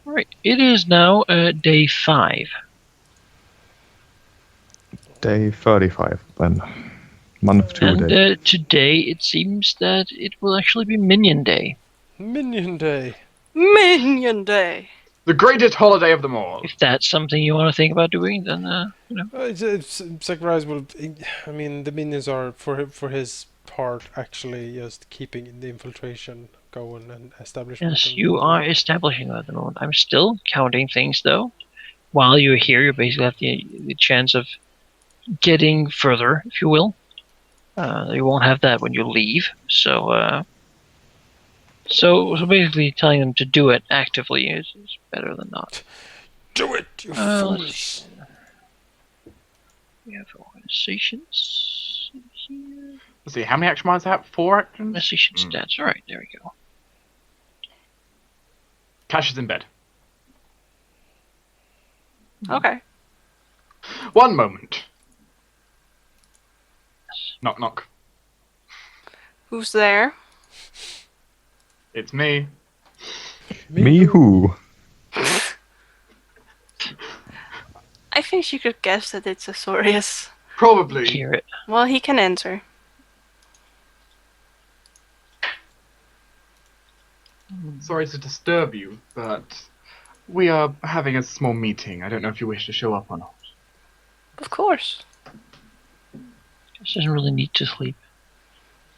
Alright, it is now day 5. Day 35, then. Month 2 And day. today it seems that it will actually be Minion Day. Minion Day. Minion Day. The greatest holiday of them all. If that's something you want to think about doing, then, Zacharias will. I mean, the minions are for his part actually just keeping the infiltration going and establishment. Yes, you are establishing at the moment. I'm still counting things, though. While you're here, you basically have the chance of getting further, if you will. You won't have that when you leave. So basically telling them to do it actively is better than not. Do it, you fools! We have organizations here. Let's see, how many action points I have? 4 actions? Organization stats. Alright, there we go. Cash is in bed. Okay. One moment. Knock, knock. Who's there? It's me. Me who? I think you could guess that it's Azorius. Probably. Hear it. Well, he can enter. Sorry to disturb you, but we are having a small meeting. I don't know if you wish to show up or not. Of course. She doesn't really need to sleep.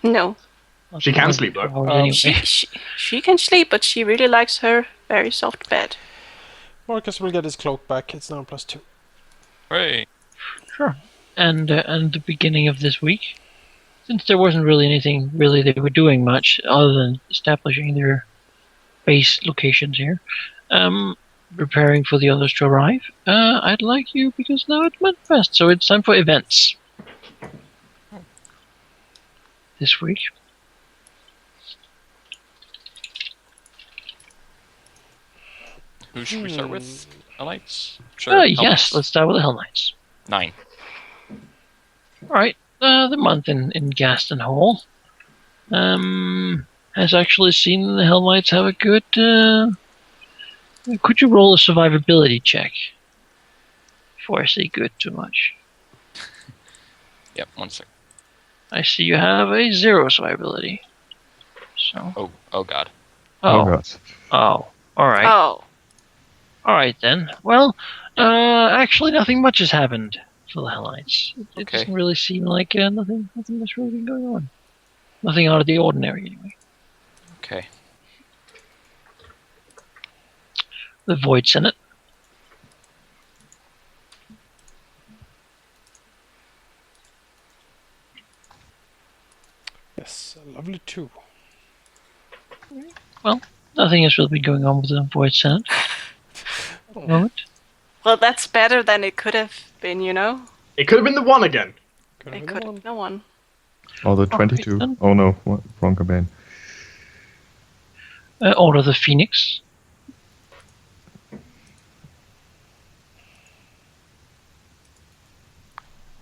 No. She can sleep, though. Anyway. She can sleep, but she really likes her very soft bed. Marcus will get his cloak back. It's now +2. Hooray! Sure. And the beginning of this week, since there wasn't really anything really they were doing much other than establishing their base locations here, preparing for the others to arrive, I'd like you, because now it's Mudfest, so it's time for events. This week. Who should we start with? Hell Knights? Sure. Hell Yes, Knights. let's start with the Hell Knights. 9. Alright, the month in Gaston Hall has actually seen the Hell Knights have a good... could you roll a survivability check? Before I say good too much. Yep, 1 sec. I see you have a 0 survivability. So... Oh god. Oh god. Oh, alright. Oh. Alright then. Well, actually nothing much has happened for the Hell Knights. It Okay. doesn't really seem like nothing that's really been going on. Nothing out of the ordinary, anyway. Okay. The Void Senate. Yes, a lovely 2. Well, nothing has really been going on with the Void Senate at the moment. Well, that's better than it could have been, you know? It could have been the 1 again. It could have been one. Oh, the 22. then. Oh no, what? Wrong campaign. Order of the Phoenix.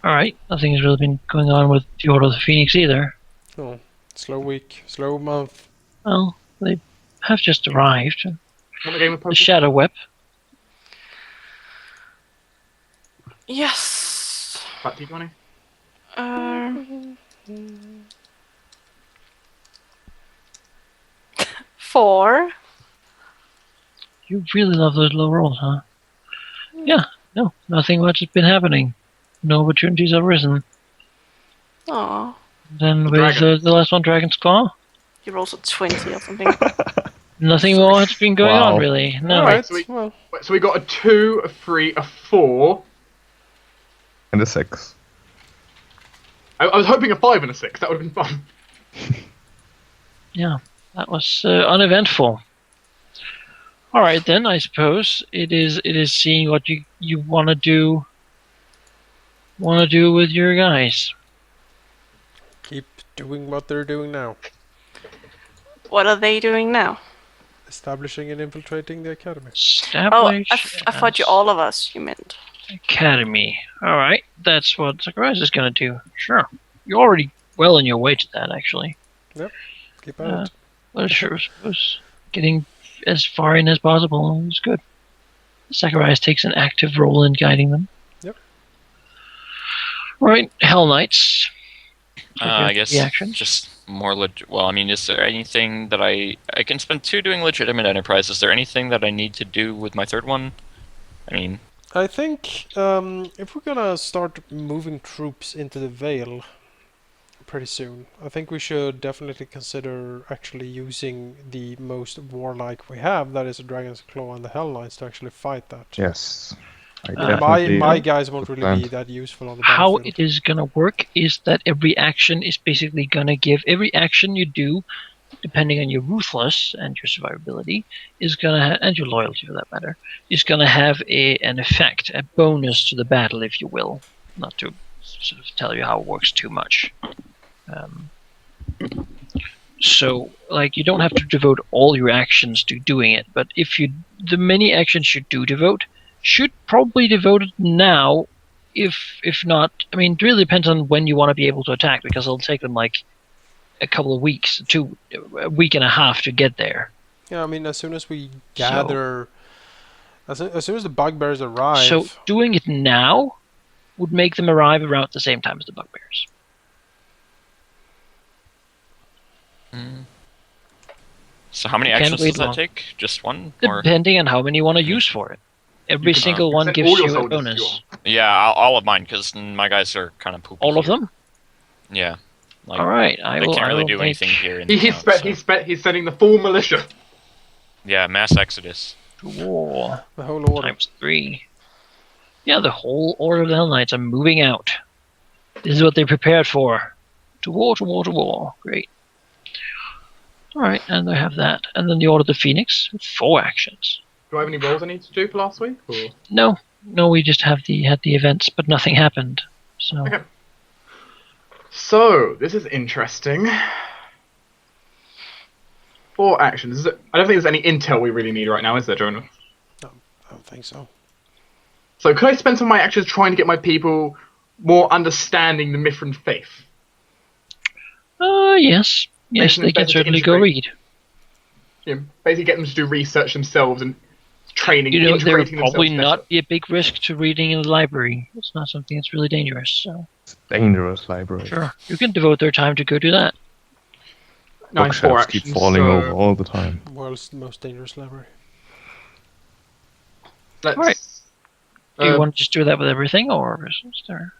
Alright, nothing has really been going on with the Order of the Phoenix either. Oh, slow week, slow month. Well, they have just arrived. Want a game of The poker? Shadow Web. Yes. Fat D20? Four. You really love those low rolls, huh? Yeah, no, nothing much has been happening. No opportunities have arisen. Aw. Then with Dragon. the last one, Dragon's Claw, He rolls a 20 or something. nothing more has been going on, Wow. really. No. Alright, so we- well, So we got a 2, a 3, a 4. And a 6. I was hoping a 5 and a 6. That would have been fun. Yeah, that was uneventful. All right, then I suppose it is seeing what you want to do with your guys. keep doing what they're doing now. What are they doing now? Establishing and infiltrating the academy. Oh, Establish I thought you all of us, you meant. Academy. All right, that's what Zacharias is going to do. Sure, you're already well on your way to that, actually. Keep at it. Well, sure, I suppose getting as far in as possible. It's good. Zacharias takes an active role in guiding them. Yep. Right, Hell Knights. I guess Reactions? just more well, I mean, is there anything that I can spend 2 doing legitimate enterprise? Is there anything that I need to do with my third one? I mean, I think if we're gonna start moving troops into the Vale pretty soon, I think we should definitely consider actually using the most warlike we have, that is the Dragon's Claw and the Hell Knights, to actually fight that. Yes. I My- definitely. My guys won't good really be plan. that useful on the How battlefield. it is gonna work is that every action is basically gonna give every action you do, depending on your ruthless and your survivability, is gonna and your loyalty for that matter, is gonna have an effect, a bonus to the battle, if you will. Not to sort of tell you how it works too much. So, like, you don't have to devote all your actions to doing it, but the many actions you do devote, should probably devote it now. If not, I mean, it really depends on when you want to be able to attack, because it'll take them like a couple of weeks, a week and a half to get there. Yeah, I mean, as soon as we gather, as soon as the bugbears arrive. So doing it now would make them arrive around the same time as the bugbears. so how many You can't actions wait does that long. take? Just one? Or Depending on how many you want to use for it. Every can, single one send gives all your you a soldiers to bonus. yeah, all of mine, because my guys are kind of poopy. All of here. them? Yeah. Like, All right, they can't really do anything here in the He's town, so- he's sending the full militia. Yeah, mass exodus. To war The whole order. times 3. Yeah, the whole Order of the Hell Knights are moving out. This is what they prepared for. To war, to war, to war. Great. Alright, and I have that. And then the Order of the Phoenix with 4 actions. Do I have any rolls I need to do for last week? Or? No, we just had the events, but nothing happened. So Okay. So this is interesting. 4 actions. I don't think there's any intel we really need right now, is there, Jonah? I don't think so. So could I spend some of my actions trying to get my people more understanding the Mithran faith? yes. Yes, Making they it can better to certainly go integrate. read. You know, basically get them to do research themselves and training, You know, there would integrating probably themselves better. not be a big risk to reading in the library. It's not something that's really dangerous, so Dangerous library. sure. You can devote their time to go do that. Nice 4 Bookshelves actions. keep falling so over all the time. World's most dangerous library. Let's, Alright. Do you uh, want to just do that with everything, or is there?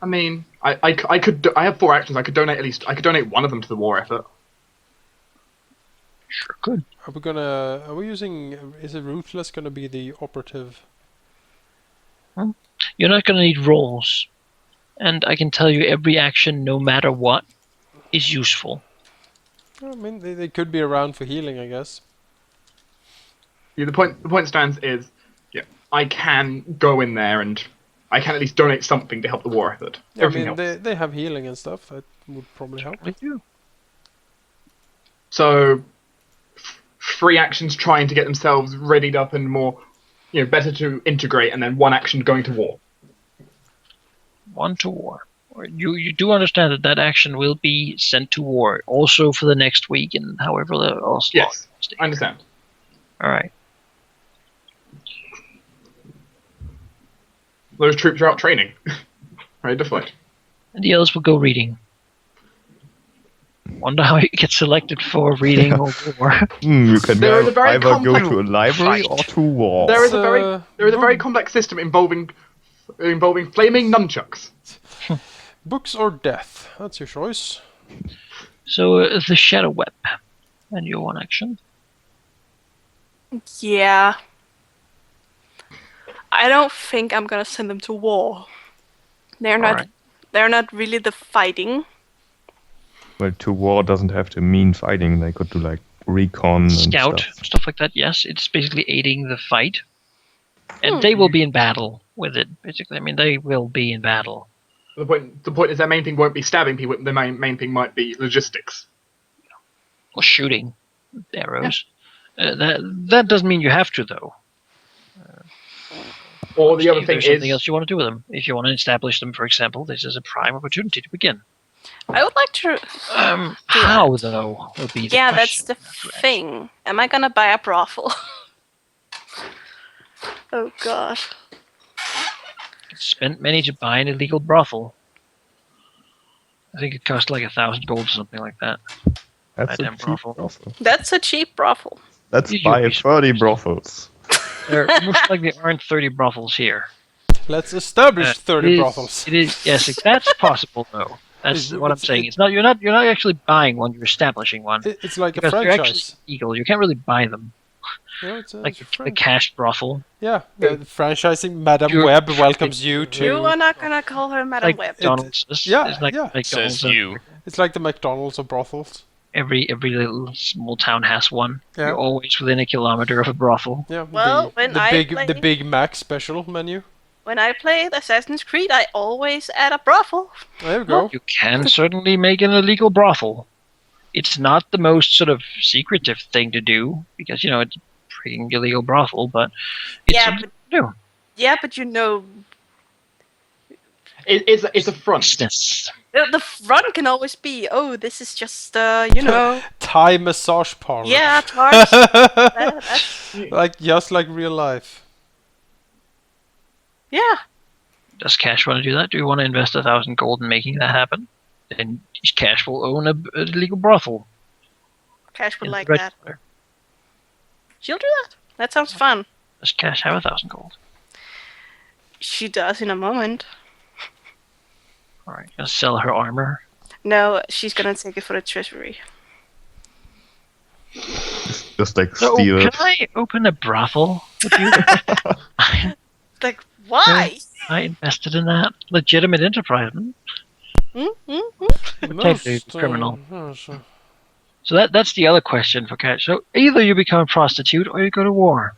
I mean, I could. I have 4 actions. I could donate one of them to the war effort. Sure could. Are we using, is it Ruthless gonna be the operative? You're not going to need rolls, and I can tell you every action, no matter what, is useful. I mean, they could be around for healing, I guess. Yeah, the point stands is, yeah, I can go in there and I can at least donate something to help the war effort. I Everything mean, else. they have healing and stuff. That would probably help. With you. So, 3 actions trying to get themselves readied up and more, better to integrate, and then 1 action going to war. 1 to war. You do understand that action will be sent to war, also for the next week, and however else. Yes, I understand. All right. Those troops are out training. Ready to fight. And the others will go reading. Wonder how you get selected for reading or war. You can There is a very either go complex to a library or to war. There is a Uh, very complex system involving flaming nunchucks. Books or death? That's your choice. So the Shadow Web, and your 1 action. Yeah. I don't think I'm gonna send them to war. They're not. Alright. They're not really the fighting. Well, to war doesn't have to mean fighting. They could do like recon Scout, and stuff. stuff like that. Yes, it's basically aiding the fight, and they will be in battle with it. Basically, I mean, they will be in battle. The point is their main thing won't be stabbing people. Their main thing might be logistics. Or shooting with arrows. That doesn't mean you have to, though. Or the other If thing there's something is else you want to do with them. If you want to establish them, for example, this is a prime opportunity to begin. I would like to. How though would be the Yeah, question. that's the thing. Am I gonna buy a brothel? Oh god. Spent money to buy an illegal brothel. I think it cost like 1,000 gold or something like that. That's a Madame cheap brothel. brothel. That's a cheap brothel. Let's You'd buy be 30 brothels. There most likely aren't 30 brothels here. Let's establish 30 it is, brothels. It is yes, that's possible though. That's what I'm saying. It's not you're not actually buying one. You're establishing one It's like a because they're actually franchise. illegal. You can't really buy them. Yeah, it's Like a the cash brothel. Yeah, the franchising Madame You're- Web welcomes you You to. are not gonna call her Madam Like Web. McDonald's. It's like yeah. McDonald's Says and you. It's like the McDonald's of brothels. Every little small town has one. Yeah. You're always within a kilometer of a brothel. Yeah. Well, when the I big play- the Big Mac special menu. When I played Assassin's Creed, I always add a brothel. There we go. You can certainly make an illegal brothel. It's not the most sort of secretive thing to do because it's a pretty illegal brothel, but it's Yeah, something to do. Yeah, but you know, It's a front. Business. the front can always be, oh, this is just, you know, Thai massage parlor. yeah, tarts. That's, just like real life. yeah. Does Cash want to do that? Do you want to invest 1,000 gold in making that happen? Then Cash will own a illegal brothel. Cash would in the like that. register. She'll do that. That sounds fun. Does Cash have 1,000 gold? She does in a moment. All right, gonna sell her armor. No, she's gonna take it for the treasury. Just like So steal can it. I open a brothel with you? Like, why? I invested in that legitimate enterprise. Technically criminal. Sure. So that's the other question for Cash. So either you become a prostitute or you go to war.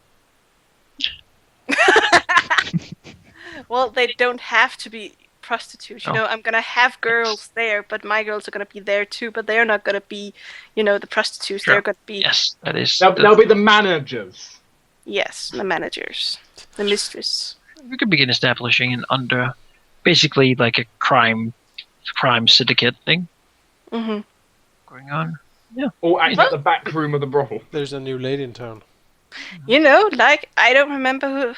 Well, they don't have to be prostitutes. You Oh. know, I'm gonna have girls there, but my girls are gonna be there too. But they're not gonna be, the prostitutes. Sure. They're gonna be, Yes, that is. They'll be the managers. yes, the managers, the mistress. We could begin establishing an basically like a crime syndicate thing Hmm. going on. Or acting at the back room of the brothel. There's a new lady in town. Like I don't remember who.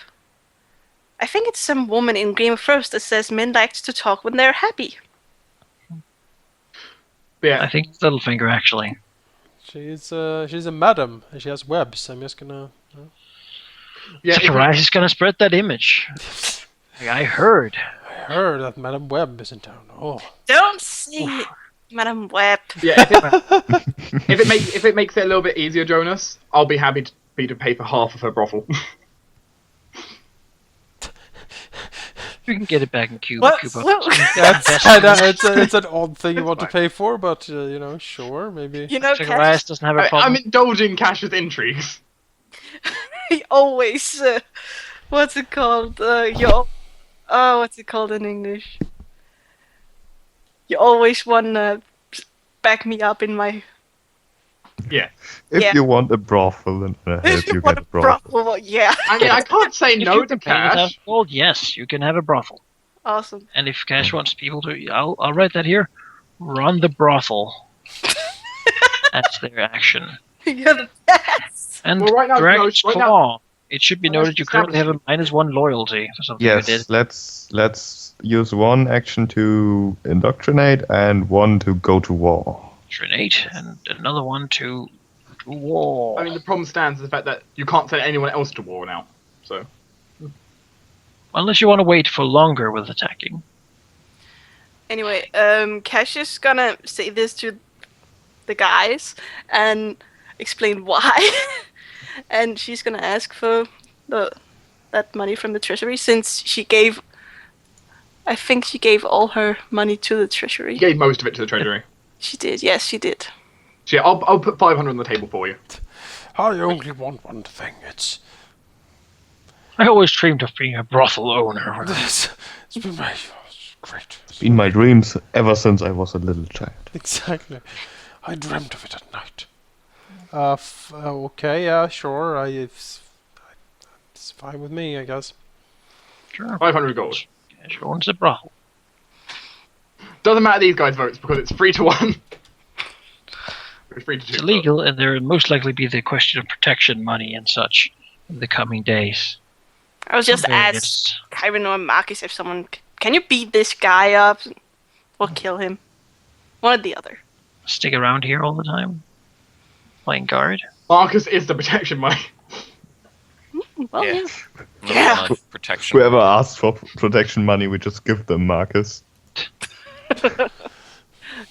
I think it's some woman in Game of Thrones that says men like to talk when they're happy. Yeah. I think it's Littlefinger actually. She's a madam and she has webs. I'm just gonna. Yeah, Zacharias is gonna spread that image. Like, I heard. I heard that Madam Web is in town. Oh. Don't say, Madam Web. yeah. If it makes it a little bit easier, Jonas, I'll be happy to pay for half of her brothel. You can get it back in Cuba. What? Cuba. It's an odd thing you want to pay for, but sure, maybe. Zacharias doesn't have a problem. I'm indulging Cash's intrigues. He always, what's it called? What's it called in English? You always wanna back me up in my. Yeah. If Yeah. you want a brothel, then I'll help you get a brothel. Well, yeah. I mean, I can't say If no you to can pay 1,000 Cash. gold, yes, you can have a brothel. Awesome. And if Cash wants people to, I'll write that here. Run the brothel. That's their action. You're the best. And Well, right now- Dragon's no, right now- Claw. It should be Well, noted you currently have a -1 loyalty for something you did. Yes, let's use one action to indoctrinate and one to go to war. Trinate, and another one to war. I mean, the problem stands is the fact that you can't send anyone else to war now. So Unless you want to wait for longer with attacking. Anyway, Cash is gonna say this to the guys and explain why. And she's gonna ask for that money from the treasury since I think she gave all her money to the treasury. you gave most of it to the treasury. She did, yes, she did. So yeah, I'll put 500 on the table for you. I only want one thing. It's I always dreamed of being a brothel owner. this. It's been my great. In my dreams ever since I was a little child. Exactly. I dreamt of it at night. Okay, yeah, sure. It's fine with me, I guess. Sure. 500 gold. Cash owns a brothel. Doesn't matter these guys' votes because it's 3-1. It's 3-2. It's illegal, and there will most likely be the question of protection money and such in the coming days. I was just Various- asked Kyron or Marcus if someone can you beat this guy up or kill him? One or the other. Stick around here all the time, playing guard. Marcus is the protection money. Well, Yeah. yeah. Number Yeah. one, protection. Whoever asks for protection money, we just give them, Marcus.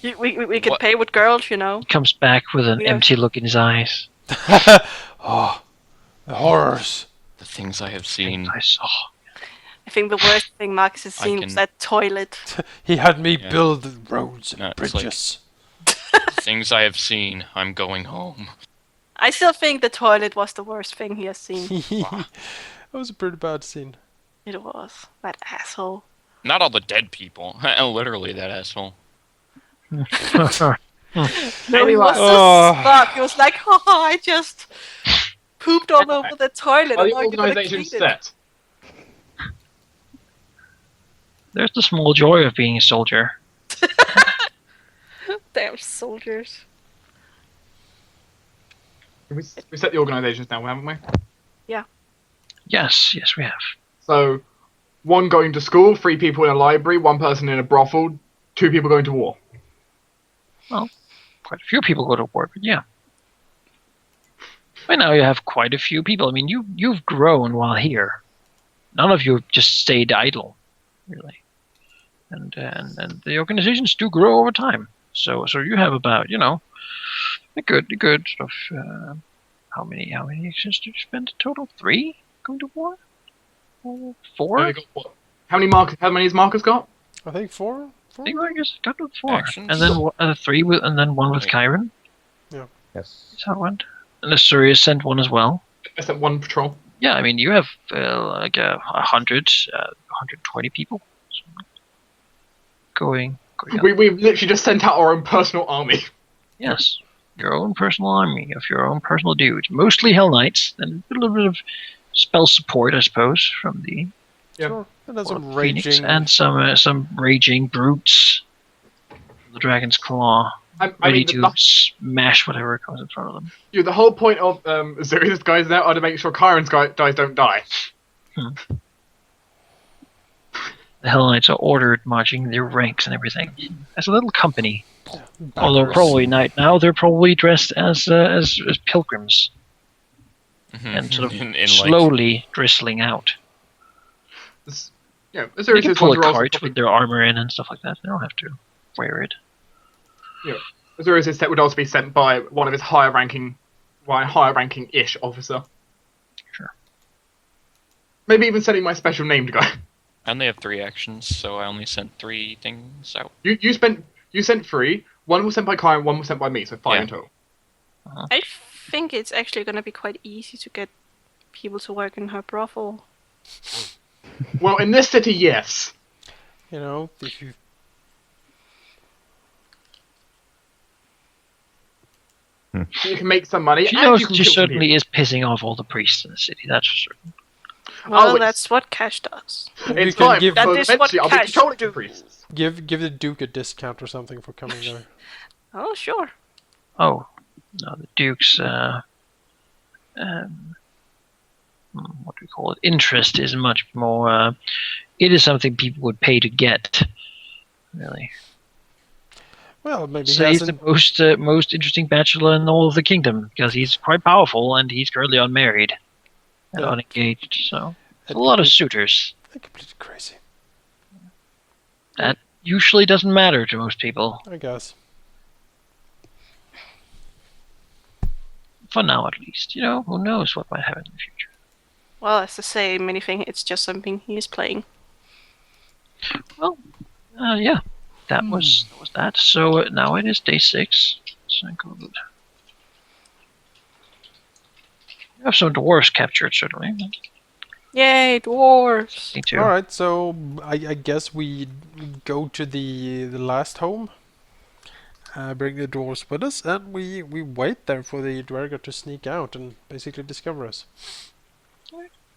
We could What? pay with girls, you know. Comes back with an Yeah. empty look in his eyes. Oh, the horrors. The things I have seen. I saw. I think the worst thing Marcus has I seen can- was that toilet. He had me Yeah. build the roads and No, it's like- bridges. The things I have seen. I'm going home. I still think the toilet was the worst thing he has seen. That was a pretty bad scene. It was. That asshole. Not all the dead people. Literally that asshole. No, he Anyway. was so Oh. smug. He was like, oh, I just pooped all over the toilet. Are and the now you're gonna organisation clean it." set? There's the small joy of being a soldier. Damn soldiers. We set the organisations now, haven't we? Yes, we have. So, 1 going to school, 3 people in a library, 1 person in a brothel, 2 people going to war. Quite a few people go to war, but yeah. By now you have quite a few people. I mean, you've grown while here. None of you have just stayed idle, really. And the organizations do grow over time. So you have about a good sort of how many actions did you spend in total? 3 going to war? 4? How I many got what? How many has Marcus got? I think 4. think I guess got to 4. Actions? And then 3 with, and then 1 with Okay. Kyron. Yes. That's how it went. And Asurius sent 1 as well. I sent 1 patrol. Yeah, I mean, you have like 120 people going out. We've literally just sent out our own personal army. Yes, your own personal army of your own personal dudes. Mostly Hell Knights, and a little bit of spell support, I suppose, from the Yeah. Sure. And then some Phoenix, raging. and some raging brutes. The Dragon's Claw, I ready mean, to smash whatever comes in front of them. the whole point of Zuri's guys now are to make sure Kyron's guys don't die. The Hell Knights are ordered, marching their ranks and everything as a little company. Although backwards. probably now they're probably dressed as pilgrims and sort of In, like, slowly drizzling out. Yeah, They Zuri's can pull a ones are also cart probably- with their armor in and stuff like that. They don't have to wear it. Zuri's set would also be sent by one of his higher ranking-ish officer. Sure. Maybe even sending my special named guy. I only have 3 actions, so I only sent 3 things out. You sent 3. 1 was sent by Kyron, 1 was sent by me, so 5 Yeah. in total. I think it's actually gonna be quite easy to get people to work in her brothel. Well, in this city, yes. You know, if you You can make some money. She and knows you can she kill some certainly is pissing off all the priests in the city. That's for certain. Well, it's- that's what Cash does. people. You It's can fine, give- That because is what eventually I'll be cash controlling do. the priests. give the Duke a discount or something for coming there. Oh, sure. Oh, no, the Duke's what do we call it? Interest is much more. It is something people would pay to get. Really. Well, maybe So he he's the hasn't. most interesting bachelor in all of the kingdom because he's quite powerful and he's currently unmarried and Yeah. unengaged. So there's a lot of suitors. They're completely crazy. That usually doesn't matter to most people. I guess. For now, at least. Who knows what might happen in the future. Well, as to say anything, it's just something he is playing. Yeah, that was that. So now it is day 6. So good. We have some dwarves captured, certainly. Yay, dwarves! Me too. All right, so I guess we go to the last home. Bring the dwarves with us, and we wait there for the Dwerger to sneak out and basically discover us.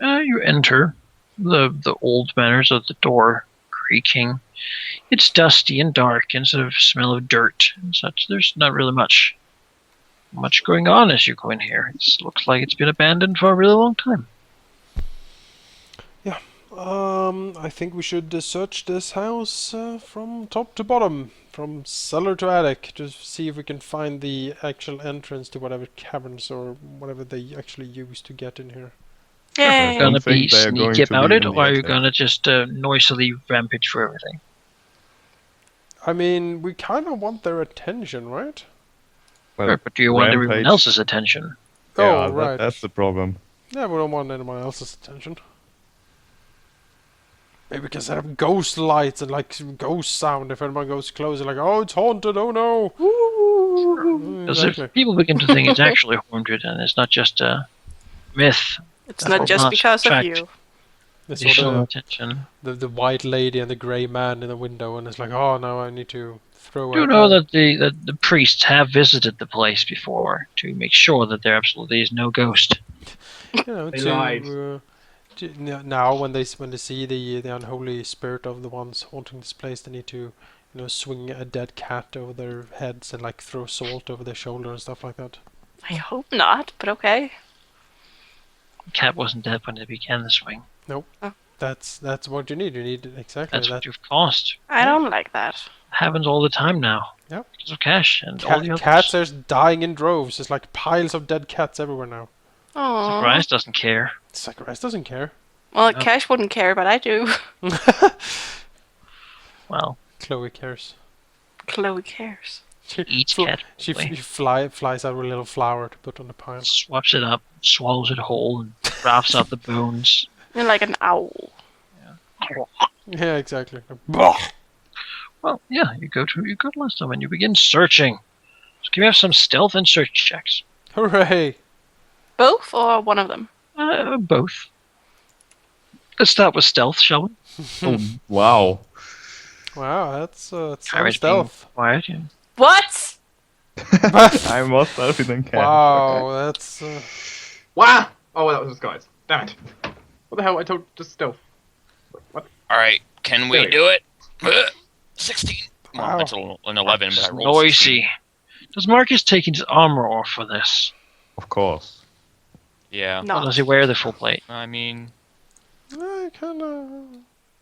You enter the old manners of the door creaking. It's dusty and dark and sort of smell of dirt and such. There's not really much going on as you go in here. It looks like it's been abandoned for a really long time. I think we should search this house from top to bottom, from cellar to attic, to see if we can find the actual entrance to whatever caverns or whatever they actually use to get in here. Are Yay! you gonna think be they are going sneaky to about be it, in the or are you attic. gonna just noisily rampage for everything? I mean, we kind of want their attention, right? Well, Right, but do you want everyone Rampage- else's attention? Yeah, Oh, right. that's the problem. Yeah, we don't want anyone else's attention. Maybe we can set up ghost lights and like ghost sound if anyone goes closer, like, oh, it's haunted, oh no! Because Exactly. if people begin to think it's actually haunted and it's not just a myth, It's That not will just not because of attract you. It's additional sort of attention. the white lady and the grey man in the window, and it's like, oh, now I need to throw Do you out know my- that the priests have visited the place before to make sure that there absolutely is no ghost? you know, They to, lied. now when they see the unholy spirit of the ones haunting this place, they need to, you know, swing a dead cat over their heads and like throw salt over their shoulder and stuff like that. I hope not, but okay. The cat wasn't dead when they began the swing. That's what you need. You need exactly That's that. what you've caused. I don't like that. It happens all the time now. Yep. Because of Cash and all the others. Cats are dying in droves. There's like piles of dead cats everywhere now. Oh. Bryce doesn't care. Zacharias doesn't care. Well, No. Cash wouldn't care, but I do. Well, Chloe cares. Chloe cares. She, eats fl- cat. she probably. flies out with a little flower to put on the pile. Swaps it up, swallows it whole, and grafts out the bones. You're like an owl. Yeah, exactly. Well, yeah, you go to last time and you begin searching. So can we have some stealth and search checks? Hooray! Both or one of them? Both. Let's start with stealth, shall we? Oh, wow. Wow, that's some Kyrie's being stealth. quiet. Yeah. What? I must have it in cash. Wow, that's Wow! Oh, that was a disguise. Damn it. What the hell? I told just stealth. What? Alright, can we There we do it? 16. Well, Wow. that's an 11, but I rolled Noisy. 16. Does Marcus take his armor off for this? Of course. Yeah. Or No. does he wear the full plate? I mean, kind of.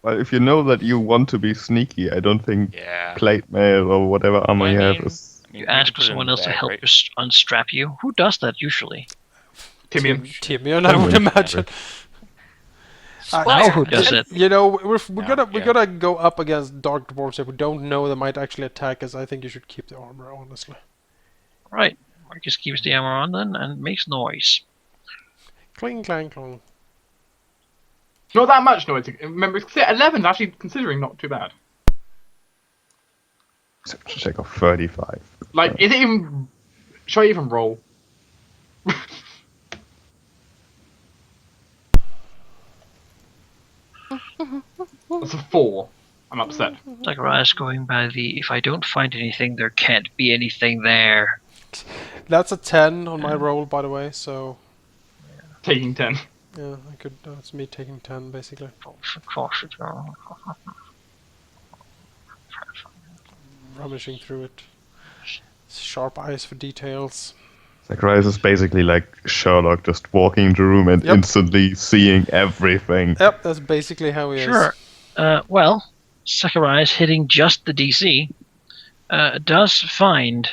Well, if you know that you want to be sneaky, I don't think yeah. plate mail or whatever armor I you have mean- is. I mean, You we ask could put it in someone the else to bag, help right? you unstrap you. Who does that usually? Timian. Timian, I would imagine. I know who does it. You know, we're Yeah, we yeah. gotta go up against dark dwarves that we don't know that might actually attack us. I think you should keep the armor, honestly. Right. Marcus keeps the armor on then and makes noise. Cling, clang, clang. Not that much noise. Remember, 11's actually considering not too bad. Search check of 35. Like, is it even... Should I even roll? That's a 4. I'm upset. Zacharias going by the if I don't find anything, there can't be anything there. That's a 10 on my roll, by the way. So Taking 10. yeah, I could. That's me taking 10 basically. Rummaging through it. Sharp eyes for details. Zacharias is basically like Sherlock, just walking into the room and Yep. instantly seeing everything. Yep, that's basically how he is. Sure. Well, Zacharias hitting just the DC does find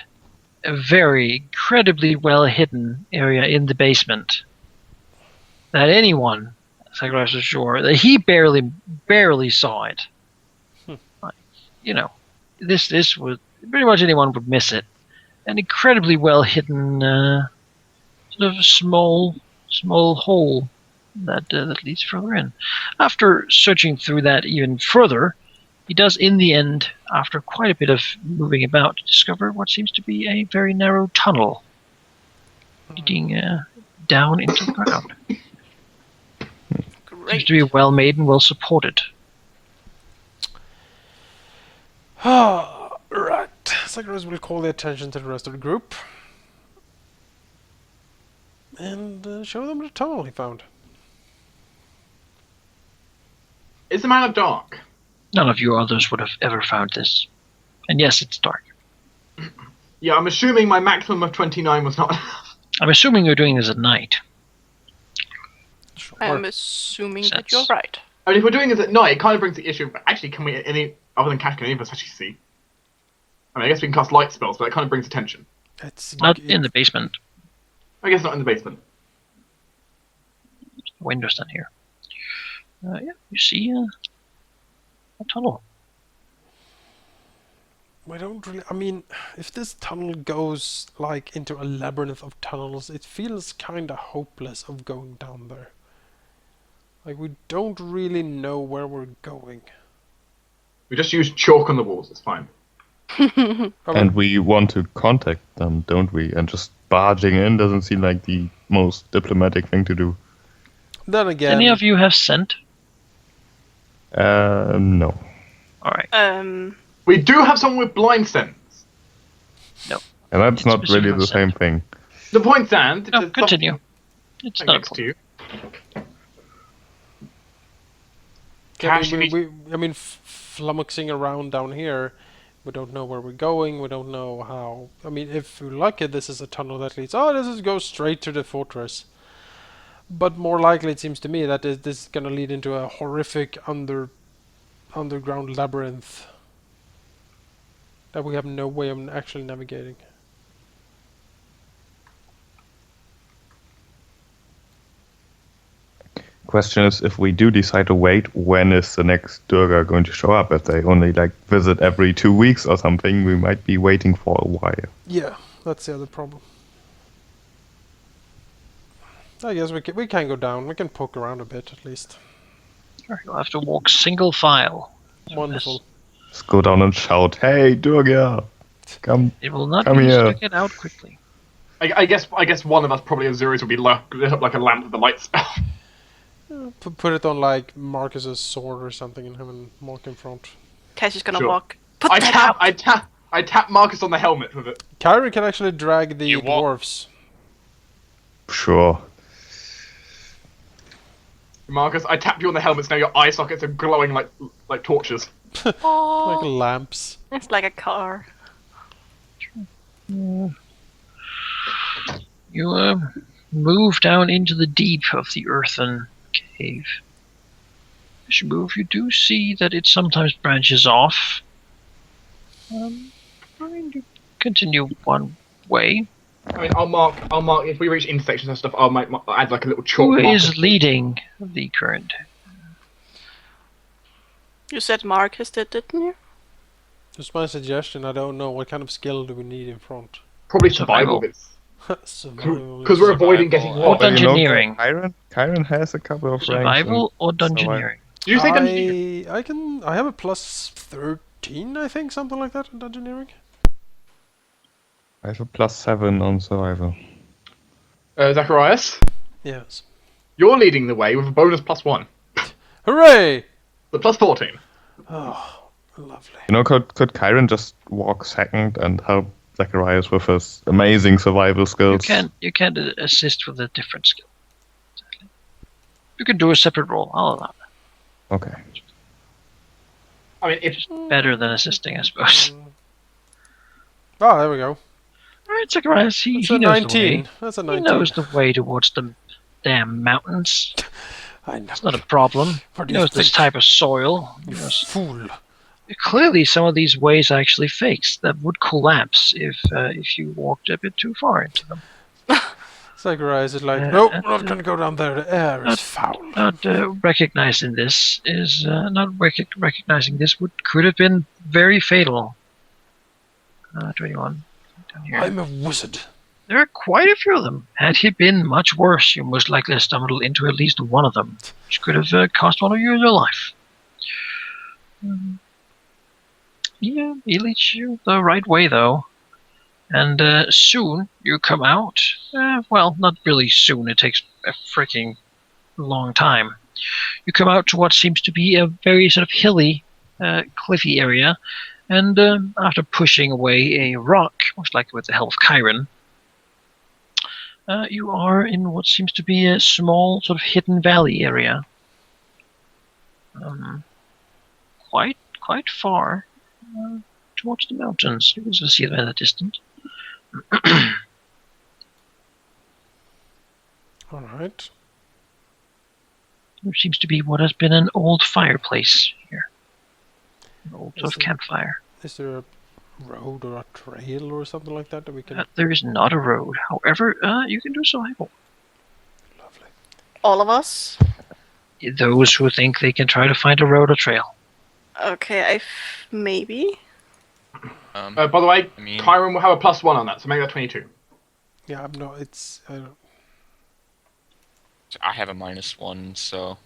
a very incredibly well hidden area in the basement that anyone, Zacharias is sure, that he barely saw it. Like, you know, this was pretty much anyone would miss it. An incredibly well hidden sort of small hole that leads further in. After searching through that even further, he does in the end, after quite a bit of moving about, discover what seems to be a very narrow tunnel leading down into the ground. Seems Great. to be well made and well supported. Right. Zacharias will call the attention to the rest of the group and show them the tunnel he found. Is the man of dark? None of you others would have ever found this. And yes, it's dark. Yeah, I'm assuming my maximum of 29 was not enough. I'm assuming you're doing this at night. Sure. I'm assuming that you're Sense. right. I mean, if we're doing this at night, it kind of brings the issue of, actually, can we, other than Cash, can any of us actually see? I mean, I guess we can cast light spells, but that kind of brings attention. It's Not in the basement. I guess not in the basement. Windows down here. Yeah, you see a tunnel. We don't really. I mean, if this tunnel goes like into a labyrinth of tunnels, it feels kind of hopeless of going down there. Like we don't really know where we're going. We just use chalk on the walls, it's fine. And we want to contact them, don't we? And just barging in doesn't seem like the most diplomatic thing to do. Then again, Any of you have scent? No. All right. We do have someone with blind sense. And that's It's not really the specific same thing. The point stands. No, continue. It's not Next to you. I Cash, mean, you need- flummoxing around down here, we don't know where we're going. We don't know how. I mean, if we like it, this is a tunnel that leads. Oh, this is go straight to the fortress. But more likely, it seems to me that this is going to lead into a horrific underground labyrinth that we have no way of actually navigating. Question is, if we do decide to wait, when is the next Durga going to show up? If they only like visit every 2 weeks or something, we might be waiting for a while. Yeah, that's the other problem. I guess we can go down. We can poke around a bit at least. Sure, you'll have to walk single file. through Wonderful. Just go down and shout, "Hey, Durga, come!" this. It will not Come be easy here. to get out quickly. I guess one of us, probably Azuri's, will be lit up like a lamp with a light spell. Put it on like Marcus's sword or something and have him walk in front. Cash is gonna Sure. walk. Put that out. I tap Marcus on the helmet with it. Kyrie can actually drag the You walk- dwarves. Sure. Marcus, I tap you on the helmet, so now your eye sockets are glowing like torches. Like Oh, lamps. it's like a car. You move down into the deep of the earthen cave. As you move, you do see that it sometimes branches off. I mean, you continue one way. I mean, I'll mark if we reach intersections and stuff. I'll add like a little chalk Who marker. is leading the current? You said Marcus did, didn't you? Just my suggestion. I don't know what kind of skill do we need in front. Probably Survival. survival, because we're avoiding getting Survival. robbed. Or dungeoneering. Kyron has a couple of Survival or ranks. dungeoneering? Did you say dungeoneering? I have a plus 13, I think, something like that in dungeoneering. I have a +7 on survival. Zacharias, Yes. you're leading the way with a bonus +1, Hooray! the +14. Oh, lovely. You know, could Kyron just walk second and help Zacharias with his amazing survival skills? You can assist with a different skill. Exactly. You can do a separate roll. I'll allow that. Okay. I mean, if Better than assisting, I suppose. Oh, there we go. Alright, Zacharias, he That's a knows 19. the That's a way. He 19. knows the way towards the damn mountains. I know. It's not a problem. What He do you knows this think? type of soil. He You knows- fool. Clearly, some of these ways are actually fakes that would collapse if you walked a bit too far into them. Zacharias is like, nope, we're not gonna go down there. The air is foul. Not recognizing this is recognizing this could have been very fatal. 21 down here. I'm a wizard. There are quite a few of them. Had he been much worse, you most likely have stumbled into at least one of them, which could have cost one of you your life. Yeah, he leads you the right way, though. And soon you come out. Well, not really soon. It takes a freaking long time. You come out to what seems to be a very sort of hilly, cliffy area. And after pushing away a rock, most likely with the help of Chiron, you are in what seems to be a small sort of hidden valley area. quite far towards the mountains. You can still see them in the distance. All right. There seems to be what has been an old fireplace here. An old sort Is of campfire. Is there a road or a trail or something like that we can? There is not a road. However, you can do survival. Lovely. All of us? Those who think they can try to find a road or trail. Okay, maybe. By the way, I mean- Kyron will have a +1 on that, so make that 22. Yeah, I'm not. It's. I have a -1, so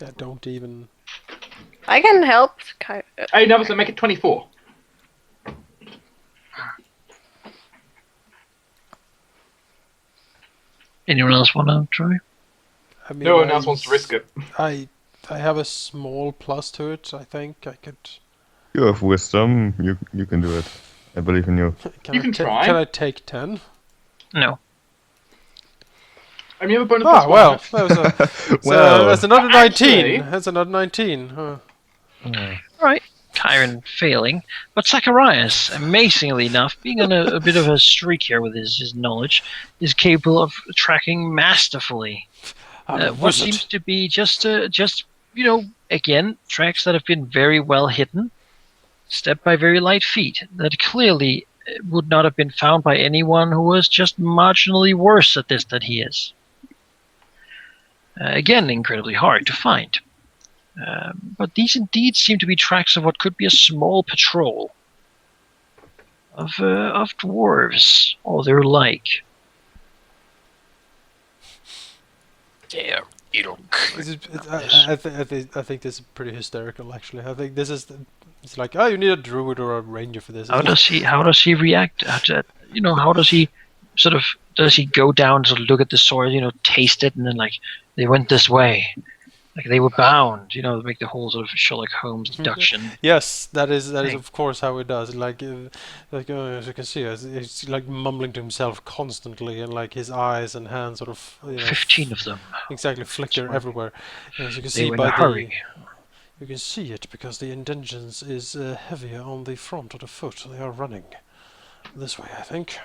I don't even. I can help. Hey, no, so make it 24. Anyone else want to try? I mean, No one else wants to risk it. I have a small plus to it. I think I could. You have wisdom. You can do it. I believe in you. You can try. Can I take 10? No. I mean, you have a bonus Ah, +1. well, that was a. Well, that's another 19. actually- That's another 19. Huh. Right. Chiron failing, but Zacharias, amazingly enough, being on a bit of a streak here with his knowledge, is capable of tracking masterfully I'm a what wizard. seems to be just again, tracks that have been very well hidden, stepped by very light feet, that clearly would not have been found by anyone who was just marginally worse at this than he is. Again, incredibly hard to find. But these indeed seem to be tracks of what could be a small patrol of dwarves, or their like. yeah, you don't. I think this is pretty hysterical. Actually, I think this is. It's like, oh, you need a druid or a ranger for this. How does he react? How does he does he go down to look at the sword, taste it, and then like they went this way, like they were bound, make the whole sort of Sherlock Holmes deduction. Yes, that is Thing. of course how it does. Like as you can see, it's like mumbling to himself constantly, and like his eyes and hands sort of 15 of them. exactly flicker everywhere. As you can They see were in a by hurry. you can see it because the indentions is heavier on the front of the foot. They are running this way, I think.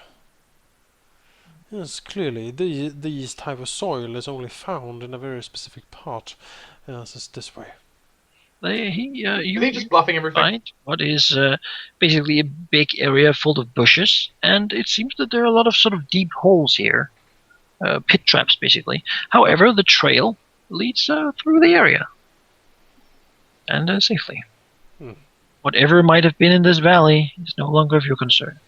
Yes, clearly these type of soil is only found in a very specific part. Yes, it's this way. Is he You just bluffing everything? find what is basically a big area full of bushes, and it seems that there are a lot of sort of deep holes here, pit traps basically. However, the trail leads through the area, and safely. Hmm. Whatever might have been in this valley is no longer of your concern.